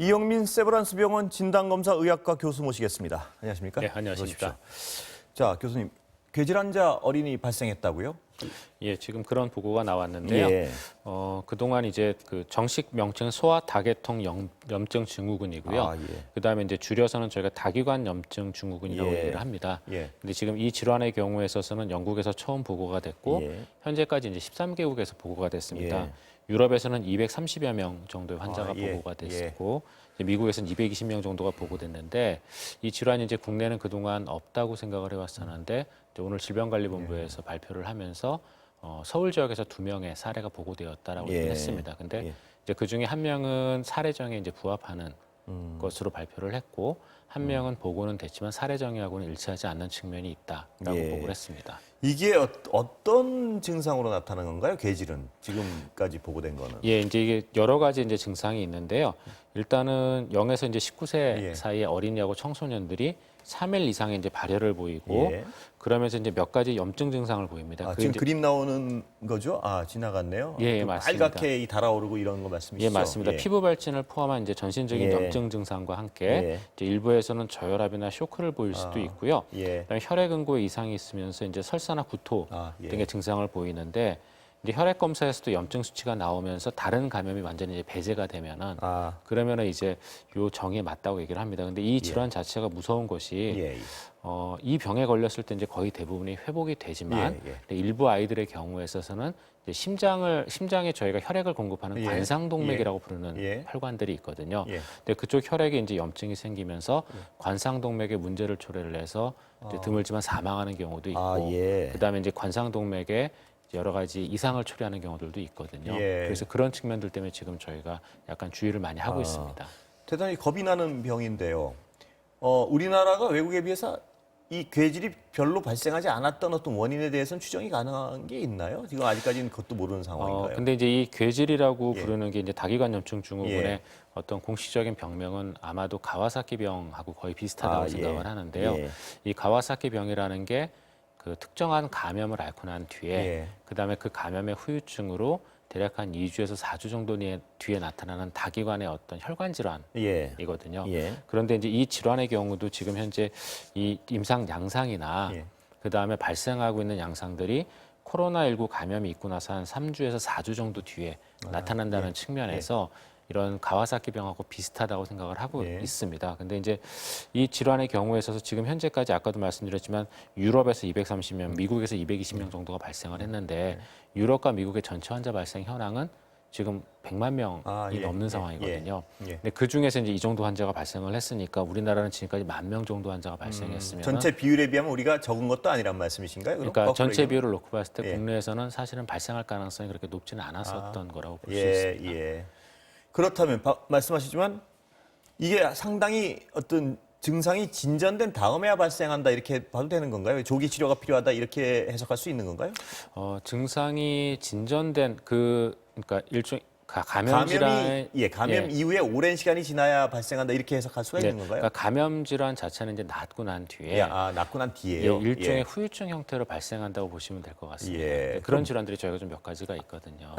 이영민 세브란스 병원 진단검사 의학과 교수 모시겠습니다. 안녕하십니까? 네, 안녕하십니까? 자, 교수님, 궤질 환자 어린이 발생했다고요? 예, 지금 그런 보고가 나왔는데요. 예. 그동안 이제 그 정식 명칭은 소아다계통 염증 증후군이고요. 아, 예. 그다음에 이제 줄여서는 저희가 다기관 염증 증후군이라고 예. 얘기를 합니다. 예. 근데 지금 이 질환의 경우에 있어서는 영국에서 처음 보고가 됐고 예. 현재까지 이제 13개국에서 보고가 됐습니다. 예. 유럽에서는 230여 명 정도의 환자가 예. 보고가 됐고 미국에서는 220명 정도가 보고됐는데 이 질환이 이제 국내는 그동안 없다고 생각을 해왔었는데 이제 오늘 질병관리본부에서 발표를 하면서 서울 지역에서 2명의 사례가 보고되었다라고 얘기를 했습니다. 근데 이제 그 중에 한 명은 사례정에 이제 부합하는 것으로 발표를 했고 한 명은 보고는 됐지만 사례정의하고는 일치하지 않는 측면이 있다라고 보고를 했습니다. 이게 어떤 증상으로 나타나는 건가요? 궤질은 지금까지 보고된 거는? 예, 이제 이게 여러 가지 이제 증상이 있는데요. 일단은 0에서 이제 19세 예. 사이의 어린이하고 청소년들이 3일 이상의 이제 발열을 보이고 예. 그러면서 이제 몇 가지 염증 증상을 보입니다. 아, 그 지금 이제 그림 나오는 거죠? 아, 지나갔네요. 예, 그 맞습니다. 빨갛게 달아오르고 이런 거 말씀이시죠? 예, 맞습니다. 예. 피부 발진을 포함한 이제 전신적인 예. 염증 증상과 함께 예. 이제 일부에서는 저혈압이나 쇼크를 보일 수도 있고요. 예. 그다음에 혈액 응고에 이상이 있으면서 이제 설사나 구토 예. 등의 증상을 보이는데 이제 혈액 검사에서도 염증 수치가 나오면서 다른 감염이 완전히 이제 배제가 되면은 그러면은 이제 요 정의에 맞다고 얘기를 합니다. 근데 이 질환 자체가 무서운 것이 예. 이 병에 걸렸을 때 이제 거의 대부분이 회복이 되지만 근데 일부 아이들의 경우에 있어서는 이제 심장에 저희가 혈액을 공급하는 관상동맥이라고 부르는 혈관들이 있거든요. 근데 그쪽 혈액에 이제 염증이 생기면서 관상동맥에 문제를 초래를 해서 이제 드물지만 사망하는 경우도 있고, 그다음에 이제 관상동맥에 여러 가지 이상을 초래하는 경우들도 있거든요. 그래서 그런 측면들 때문에 지금 저희가 약간 주의를 많이 하고 있습니다. 대단히 겁이 나는 병인데요. 우리나라가 외국에 비해서 이 궤질이 별로 발생하지 않았던 어떤 원인에 대해서는 추정이 가능한 게 있나요? 지금 아직까지는 그것도 모르는 상황인가요? 근데 이제 이 궤질이라고 부르는 게 이제 다기관 염증 증후군의 어떤 공식적인 병명은 아마도 가와사키 병하고 거의 비슷하다고 생각을 하는데요. 이 가와사키 병이라는 게 그 특정한 감염을 앓고 난 뒤에 그다음에 그 감염의 후유증으로 대략 한 2주에서 4주 정도 뒤에 나타나는 다기관의 어떤 혈관 질환이거든요. 그런데 이제 이 질환의 경우도 지금 현재 이 임상 양상이나 그다음에 발생하고 있는 양상들이 코로나19 감염이 있고 나서 한 3주에서 4주 정도 뒤에 나타난다는 측면에서 이런 가와사키 병하고 비슷하다고 생각을 하고 있습니다. 근데 이제 이 질환의 경우에 있어서 지금 현재까지 아까도 말씀드렸지만 유럽에서 230명, 미국에서 220명 정도가 발생을 했는데 유럽과 미국의 전체 환자 발생 현황은 지금 100만 명이 넘는 상황이거든요. 근데 그 중에서 이제 이 정도 환자가 발생을 했으니까 우리나라는 지금까지 10,000명 정도 환자가 발생했으면 전체 비율에 비하면 우리가 적은 것도 아니란 말씀이신가요? 그러니까 전체 비율을 놓고 봤을 때 국내에서는 사실은 발생할 가능성이 그렇게 높지는 않았었던 거라고 볼 수 있습니다. 그렇다면 말씀하시지만 이게 상당히 어떤 증상이 진전된 다음에야 발생한다 이렇게 봐도 되는 건가요? 조기 치료가 필요하다 이렇게 해석할 수 있는 건가요? 증상이 진전된 그러니까 일종 감염 질환 감염 이후에 오랜 시간이 지나야 발생한다 이렇게 해석할 수가 있는 건가요? 그러니까 감염 질환 자체는 이제 낫고 난 뒤에 낫고 난 뒤에요. 일종의 후유증 형태로 발생한다고 보시면 될 것 같습니다. 그런 질환들이 저희가 좀 몇 가지가 있거든요.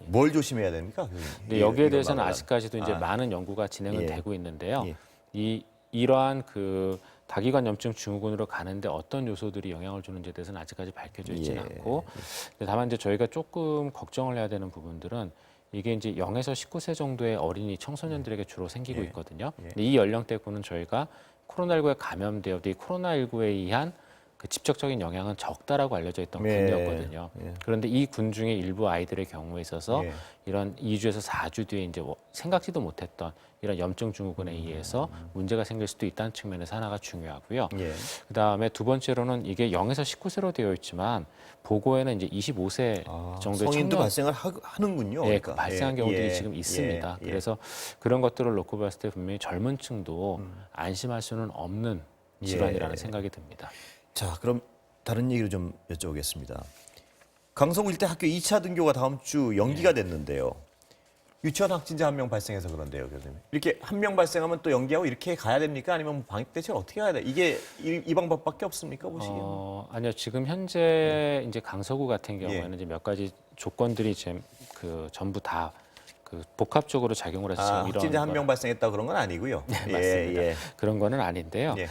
뭘 조심해야 됩니까? 근데 여기에 대해서는 아직까지도 이제 많은 연구가 진행은 되고 있는데요. 이러한 그 다기관 염증 증후군으로 가는데 어떤 요소들이 영향을 주는지에 대해서는 아직까지 밝혀져 있지는 않고, 다만 이제 저희가 조금 걱정을 해야 되는 부분들은 이게 이제 0에서 19세 정도의 어린이 청소년들에게 주로 생기고 있거든요. 근데 이 연령대군은 저희가 코로나19에 감염되어 이 코로나19에 의한 그 직접적인 영향은 적다라고 알려져 있던 군이었거든요. 그런데 이 군 중에 일부 아이들의 경우에 있어서 이런 2주에서 4주 뒤에 이제 생각지도 못했던 이런 염증 증후군에 의해서 문제가 생길 수도 있다는 측면에서 하나가 중요하고요. 그다음에 두 번째로는 이게 0에서 19세로 되어 있지만 보고에는 이제 25세 정도의 성인도 발생을 하는군요. 그러니까 발생한 경우들이 지금 있습니다. 그래서 그런 것들을 놓고 봤을 때 분명히 젊은 층도 안심할 수는 없는 질환이라는 생각이 듭니다. 자, 그럼 다른 얘기를 좀 여쭤보겠습니다. 강서구 일대 학교 2차 등교가 다음 주 연기가 됐는데요. 유치원 확진자 1명 발생해서 그런데요, 교수님. 이렇게 1명 발생하면 또 연기하고 이렇게 가야 됩니까? 아니면 방역 대책을 어떻게 해야 돼? 이게 이 방법밖에 없습니까, 보시기에는? 아니요, 지금 현재 이제 강서구 같은 경우에는 이제 몇 가지 조건들이 지금 전부 다 그 복합적으로 작용을 해서 지금 이런 확진자 한 명 발생했다 그런 건 아니고요. 네, 맞습니다. 예. 그런 거는 아닌데요. 예.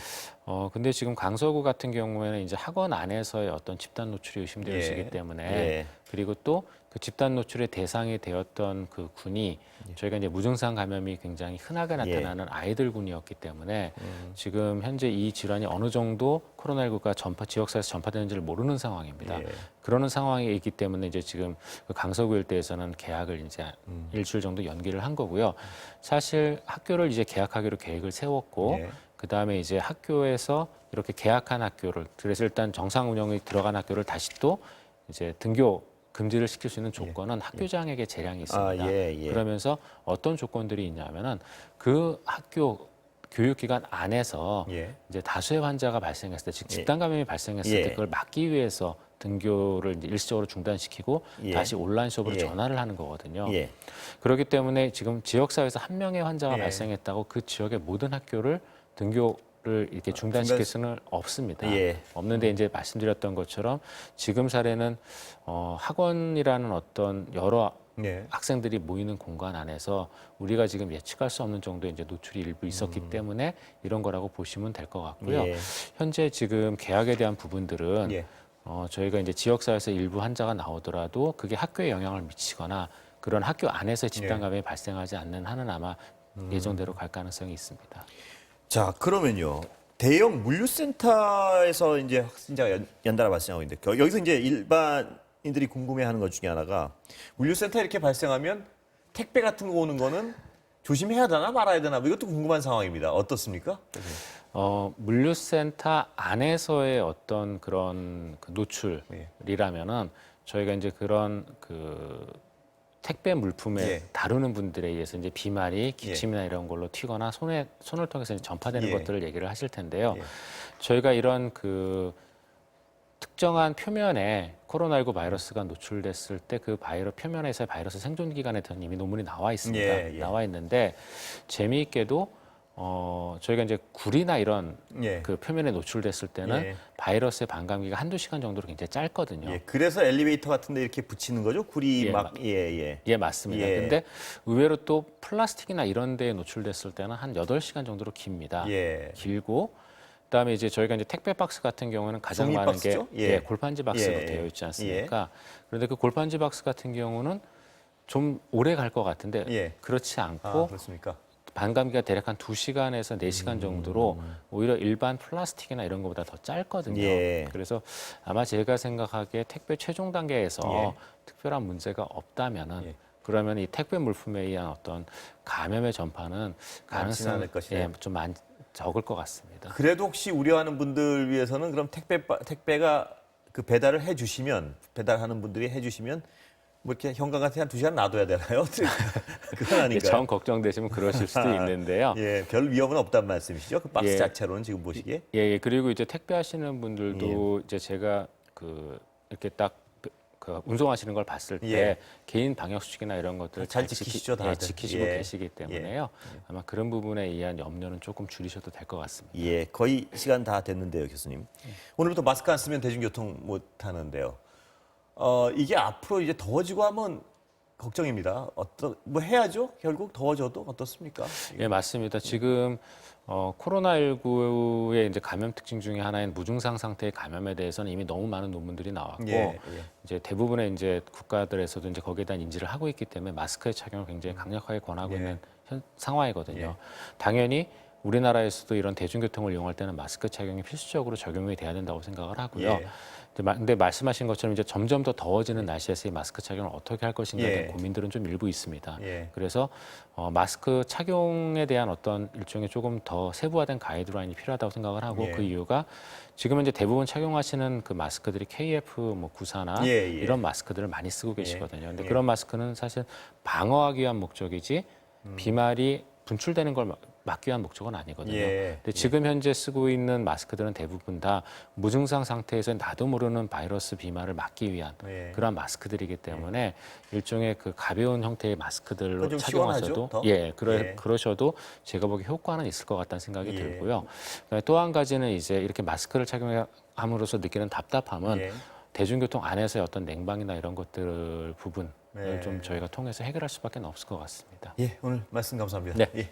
근데 지금 강서구 같은 경우에는 이제 학원 안에서의 어떤 집단 노출이 의심되시기 예. 때문에 예. 그리고 또 그 집단 노출의 대상이 되었던 그 군이 저희가 이제 무증상 감염이 굉장히 흔하게 나타나는 아이들 군이었기 때문에 지금 현재 이 질환이 어느 정도 코로나19가 지역사회에서 전파되는지를 모르는 상황입니다. 예. 그러는 상황이 있기 때문에 이제 지금 그 강서구 일대에서는 개학을 이제 일주일 정도 연기를 한 거고요. 사실 학교를 이제 개학하기로 계획을 세웠고 예. 그다음에 이제 학교에서 이렇게 개학한 학교를 그래서 일단 정상 운영이 들어간 학교를 다시 또 이제 등교 금지를 시킬 수 있는 조건은 학교장에게 재량이 있습니다. 예. 그러면서 어떤 조건들이 있냐면은 그 학교 교육기관 안에서 예. 이제 다수의 환자가 발생했을 때, 즉 집단 감염이 발생했을 예. 때 그걸 막기 위해서 등교를 이제 일시적으로 중단시키고 예. 다시 온라인 수업으로 예. 전환을 하는 거거든요. 예. 그렇기 때문에 지금 지역사회에서 한 명의 환자가 예. 발생했다고 그 지역의 모든 학교를 등교를 이렇게 중단시킬 수는 없습니다. 예. 없는데 이제 말씀드렸던 것처럼 지금 사례는 학원이라는 어떤 여러 예. 학생들이 모이는 공간 안에서 우리가 지금 예측할 수 없는 정도의 이제 노출이 일부 있었기 때문에 이런 거라고 보시면 될 것 같고요. 예. 현재 지금 계약에 대한 부분들은 예. 저희가 이제 지역사회에서 일부 환자가 나오더라도 그게 학교에 영향을 미치거나 그런 학교 안에서 집단 감염이 발생하지 않는 한은 아마 예정대로 갈 가능성이 있습니다. 자, 그러면요. 대형 물류센터에서 이제 확진자가 연달아 발생하고 있는데 여기서 이제 일반인들이 궁금해하는 것 중에 하나가 물류센터 이렇게 발생하면 택배 같은 거 오는 거는 조심해야 되나 말아야 되나 뭐 이것도 궁금한 상황입니다. 어떻습니까? 물류센터 안에서의 어떤 그런 그 노출이라면은 저희가 이제 그런 그 택배 물품에 예. 다루는 분들에 의해서 이제 비말이 기침이나 이런 걸로 튀거나 손을 통해서 이제 전파되는 예. 것들을 얘기를 하실 텐데요. 예. 저희가 이런 그 특정한 표면에 코로나19 바이러스가 노출됐을 때 그 표면에서의 바이러스 생존 기간에 대한 이미 논문이 나와 있습니다. 예. 나와 있는데 재미있게도 저희가 이제 굴이나 이런 예. 그 표면에 노출됐을 때는 예. 바이러스의 반감기가 한두 시간 정도로 굉장히 짧거든요. 예. 그래서 엘리베이터 같은 데 이렇게 붙이는 거죠? 굴이 예, 막 예. 예, 맞습니다. 예. 근데 의외로 또 플라스틱이나 이런 데에 노출됐을 때는 한 8시간 정도로 깁니다. 예. 길고 그다음에 이제 저희가 이제 택배 박스 같은 경우는 가장 종이 많은 박스죠? 게 예. 골판지 박스로 예. 되어 있지 않습니까? 그런데 그 골판지 박스 같은 경우는 좀 오래 갈 것 같은데 예. 그렇지 아, 않고 그렇습니까? 반감기가 대략 한 2시간에서 4시간 정도로 오히려 일반 플라스틱이나 이런 것보다 더 짧거든요. 예. 그래서 아마 제가 생각하기에 택배 최종 단계에서 예. 특별한 문제가 없다면은 예. 그러면 이 택배 물품에 의한 어떤 감염의 전파는 가능성이 않을 것이다. 좀 적을 것 같습니다. 그래도 혹시 우려하는 분들 위해서는 그럼 택배가 그 배달하는 분들이 해주시면 뭐 이렇게 현관 같은 한 2시간 놔둬야 되나요? 그건 아닌가요? 정 걱정되시면 그러실 수도 있는데요. 예, 별 위험은 없단 말씀이시죠? 그 박스 예. 자체로는 지금 보시기에. 예, 그리고 이제 택배 하시는 분들도 예. 이제 제가 이렇게 딱 그 운송하시는 걸 봤을 때 예. 개인 방역 수칙이나 이런 것들 잘 지키시죠, 다들. 지키시고 예. 계시기 때문에요. 아마 그런 부분에 의한 염려는 조금 줄이셔도 될 것 같습니다. 예, 거의 시간 다 됐는데요, 교수님. 오늘부터 마스크 안 쓰면 대중교통 못 타는데요. 이게 앞으로 이제 더워지고 하면 걱정입니다. 뭐 해야죠? 결국 더워져도 어떻습니까? 예, 맞습니다. 지금 코로나19의 이제 감염 특징 중에 하나인 무증상 상태의 감염에 대해서는 이미 너무 많은 논문들이 나왔고 예. 이제 대부분의 이제 국가들에서도 이제 거기에 대한 인지를 하고 있기 때문에 마스크의 착용을 굉장히 강력하게 권하고 예. 있는 상황이거든요. 예. 당연히 우리나라에서도 이런 대중교통을 이용할 때는 마스크 착용이 필수적으로 적용이 돼야 된다고 생각을 하고요. 예. 근데 말씀하신 것처럼 이제 점점 더 더워지는 날씨에서 이 마스크 착용을 어떻게 할 것인가에 대한 예. 고민들은 좀 일부 있습니다. 예. 그래서 마스크 착용에 대한 어떤 일종의 조금 더 세부화된 가이드라인이 필요하다고 생각을 하고 예. 그 이유가 지금 이제 대부분 착용하시는 그 마스크들이 KF94나 예. 이런 마스크들을 많이 쓰고 계시거든요. 근데 예. 그런 마스크는 사실 방어하기 위한 목적이지 비말이 분출되는 걸 막기 위한 목적은 아니거든요. 예. 근데 지금 현재 쓰고 있는 마스크들은 대부분 다 무증상 상태에서 나도 모르는 바이러스 비말을 막기 위한 예. 그런 마스크들이기 때문에 일종의 그 가벼운 형태의 마스크들로 좀 착용하셔도 시원하죠, 더? 예, 예. 그러셔도 제가 보기에 효과는 있을 것 같다는 생각이 예. 들고요. 또 한 가지는 이제 이렇게 마스크를 착용함으로써 느끼는 답답함은 예. 대중교통 안에서의 어떤 냉방이나 이런 것들 부분 네. 좀 저희가 통해서 해결할 수밖에 없을 것 같습니다. 예, 오늘 말씀 감사합니다. 네. 예.